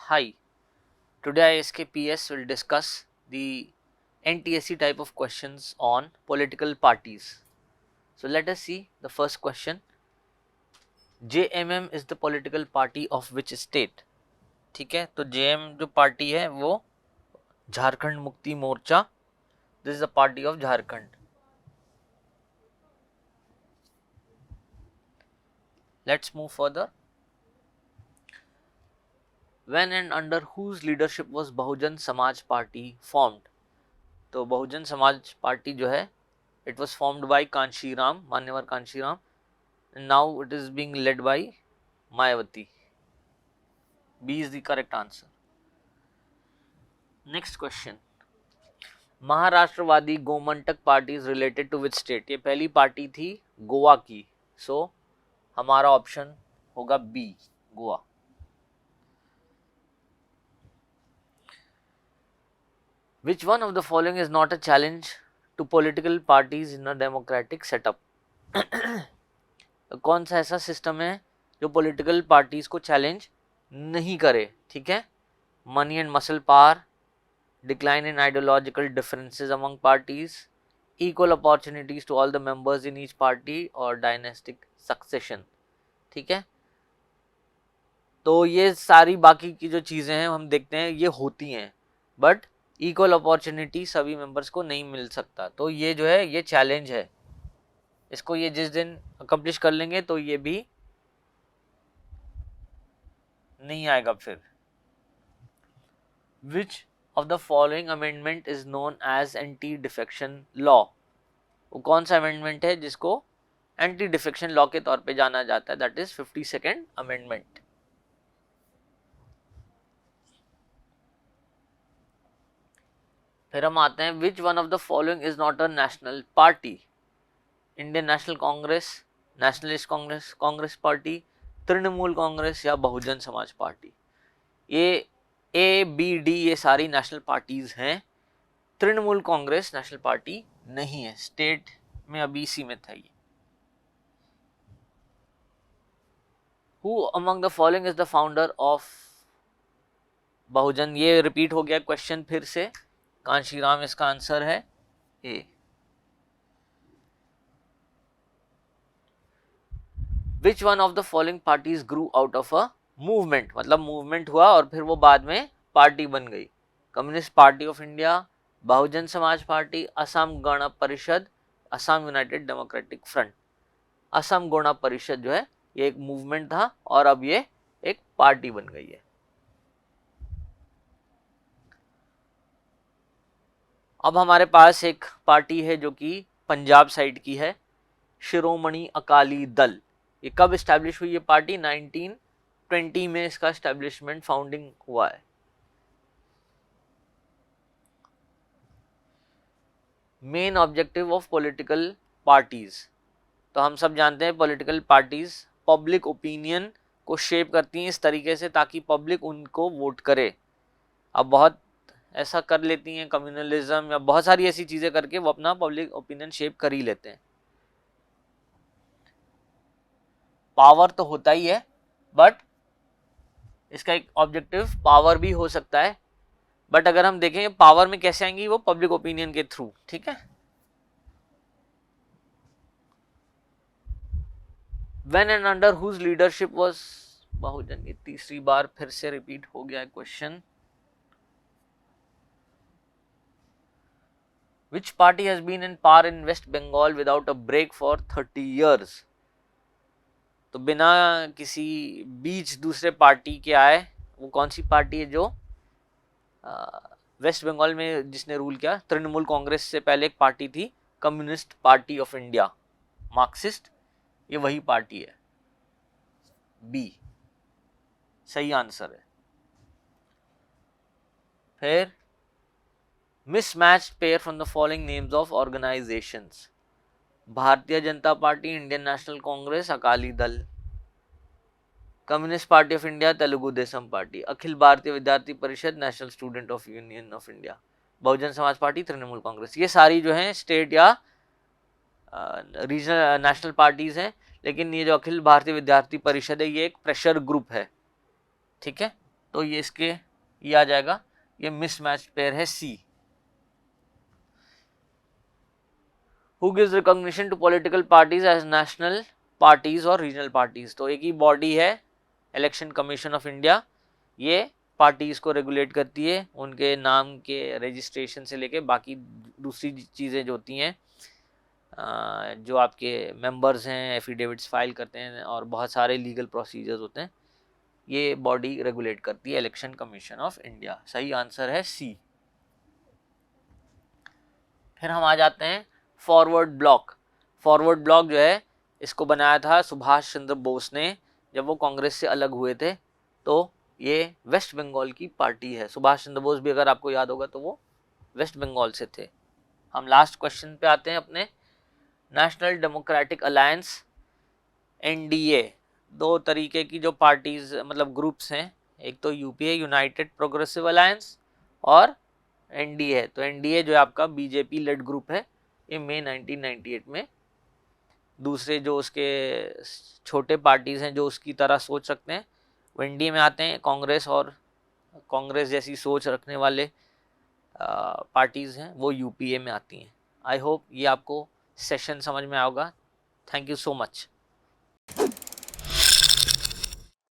Hi, today ISKPS will discuss the NTSC type of questions on political parties. So let us see the first question. JMM is the political party of which state? ठीक है, तो JM जो party है वो Jharkhand Mukti Morcha. This is the party of Jharkhand. Let's move further. When and under whose leadership was Bahujan Samaj Party formed? तो बहुजन Samaj party जो है it was formed by Kanshiram, मान्यवर Kanshiram. Now it is being led by Mayawati. B is the correct answer. Next question. Maharashtrawadi Gomantak party is related to which state? ये पहली party थी गोवा की. सो हमारा option होगा B, Goa. Which one of the following is not a challenge to political parties in a democratic setup? कौन सा ऐसा system है जो पॉलिटिकल पार्टीज को चैलेंज नहीं करे? ठीक है, money and muscle power, decline in ideological differences among parties, equal opportunities to all the members in each party or dynastic succession. ठीक है, तो ये सारी बाकी की जो चीज़ें हैं हम देखते हैं ये होती हैं, बट इक्वल अपॉर्चुनिटी सभी मेंबर्स को नहीं मिल सकता. तो ये जो है ये चैलेंज है, इसको ये जिस दिन अकम्प्लिश कर लेंगे तो ये भी नहीं आएगा फिर. विच of the following amendment is known as anti-defection law? वो कौन सा अमेंडमेंट है जिसको एंटी डिफेक्शन लॉ के तौर पे जाना जाता है? That is 52nd amendment. फिर हम आते हैं विच one of the following is not a national party? Indian National Congress, nationalist Congress, Congress party, Trinamool Congress या बहुजन समाज पार्टी. ये ए बी डी ये सारी नेशनल पार्टीज हैं. तृणमूल कांग्रेस नेशनल पार्टी नहीं है, स्टेट में अभी सीमित है ये. Who among the following is the founder of Bahujan? ये रिपीट हो गया क्वेश्चन फिर से. कांशीराम इसका आंसर है A. Which one of the following parties grew out of a movement? मतलब मूवमेंट हुआ और फिर वो बाद में पार्टी बन गई. Communist Party of India, Bahujan Samaj Party, Assam Gana Parishad, Assam United Democratic Front. Assam Gana Parishad जो है ये एक मूवमेंट था और अब ये एक पार्टी बन गई है. अब हमारे पास एक पार्टी है जो कि पंजाब साइड की है, शिरोमणि अकाली दल. ये कब एस्टैब्लिश हुई ये पार्टी? 1920 में इसका एस्टैब्लिशमेंट फाउंडिंग हुआ है. Main objective of political parties, तो हम सब जानते हैं पॉलिटिकल पार्टीज पब्लिक ओपिनियन को शेप करती हैं इस तरीके से ताकि पब्लिक उनको वोट करे. अब बहुत ऐसा कर लेती हैं, कम्युनलिज्म या बहुत सारी ऐसी चीजें करके वो अपना पब्लिक ओपिनियन शेप कर ही लेते हैं. पावर तो होता ही है, बट इसका एक ऑब्जेक्टिव पावर भी हो सकता है. बट अगर हम देखें पावर में कैसे आएंगी, वो पब्लिक ओपिनियन के थ्रू. ठीक है, when and under whose leadership was Bahujan? ये तीसरी बार फिर से रिपीट हो गया है question. Which party has been in power in West Bengal without a break for 30 years? तो बिना किसी बीच दूसरे पार्टी के आए वो कौन सी पार्टी है जो वेस्ट बंगाल में जिसने रूल किया? तृणमूल कांग्रेस से पहले एक पार्टी थी, communist Party of India, Marxist, ये वही पार्टी है. बी सही आंसर है. फिर mismatched pair from the following names of organizations? Bharatiya Janata Party, Indian National Congress, Akali Dal, Communist Party of India, Telugu Desam Party, Akhil Bharatiya Vidyarthi Parishad, National Student of Union of India, Bahujan Samaj Party, Trinamool Congress. ये सारी जो हैं स्टेट या रीजनल नेशनल पार्टीज हैं, लेकिन ये जो अखिल भारतीय विद्यार्थी परिषद है ये एक प्रेशर ग्रुप है. ठीक है, तो ये इसके ये आ जाएगा, ये मिसमैच पेयर है C. Who gives recognition to political parties as national parties और रीजनल पार्टीज, तो एक ही बॉडी है इलेक्शन कमीशन ऑफ इंडिया, ये पार्टीज को रेगुलेट करती है, उनके नाम के रजिस्ट्रेशन से लेके बाकी दूसरी चीज़ें जो होती हैं, जो आपके मेंबर्स हैं एफिडेविट्स फाइल करते हैं और बहुत सारे लीगल प्रोसीजर्स होते हैं, ये बॉडी रेगुलेट करती है इलेक्शन कमीशन ऑफ इंडिया। सही आंसर है सी। फिर हम आ जाते हैं फॉरवर्ड ब्लॉक। फॉरवर्ड ब्लॉक जो है इसको बनाया था सुभाष चंद्र बोस ने जब वो कांग्रेस से अलग हुए थे, तो ये वेस्ट बंगाल की पार्टी है। सुभाष चंद्र बोस भी अगर आपको याद होगा तो वो वेस्ट बंगाल से थे। हम लास्ट क्वेश्चन पे आते हैं अपने। नेशनल डेमोक्रेटिक अलायंस एनडीए, दो तरीके की जो पार्टीज मतलब ग्रुप्स हैं, एक तो यूपीए यूनाइटेड प्रोग्रेसिव अलायंस और एनडीए। तो एनडीए जो है आपका बीजेपी लेड ग्रुप है, ये मई 1998 में। दूसरे जो उसके छोटे पार्टीज हैं जो उसकी तरह सोच रखते हैं वो एनडीए में आते हैं। कांग्रेस और कांग्रेस जैसी सोच रखने वाले पार्टीज हैं वो यूपीए में आती हैं। आई होप ये आपको सेशन समझ में आएगा। Thank you so much.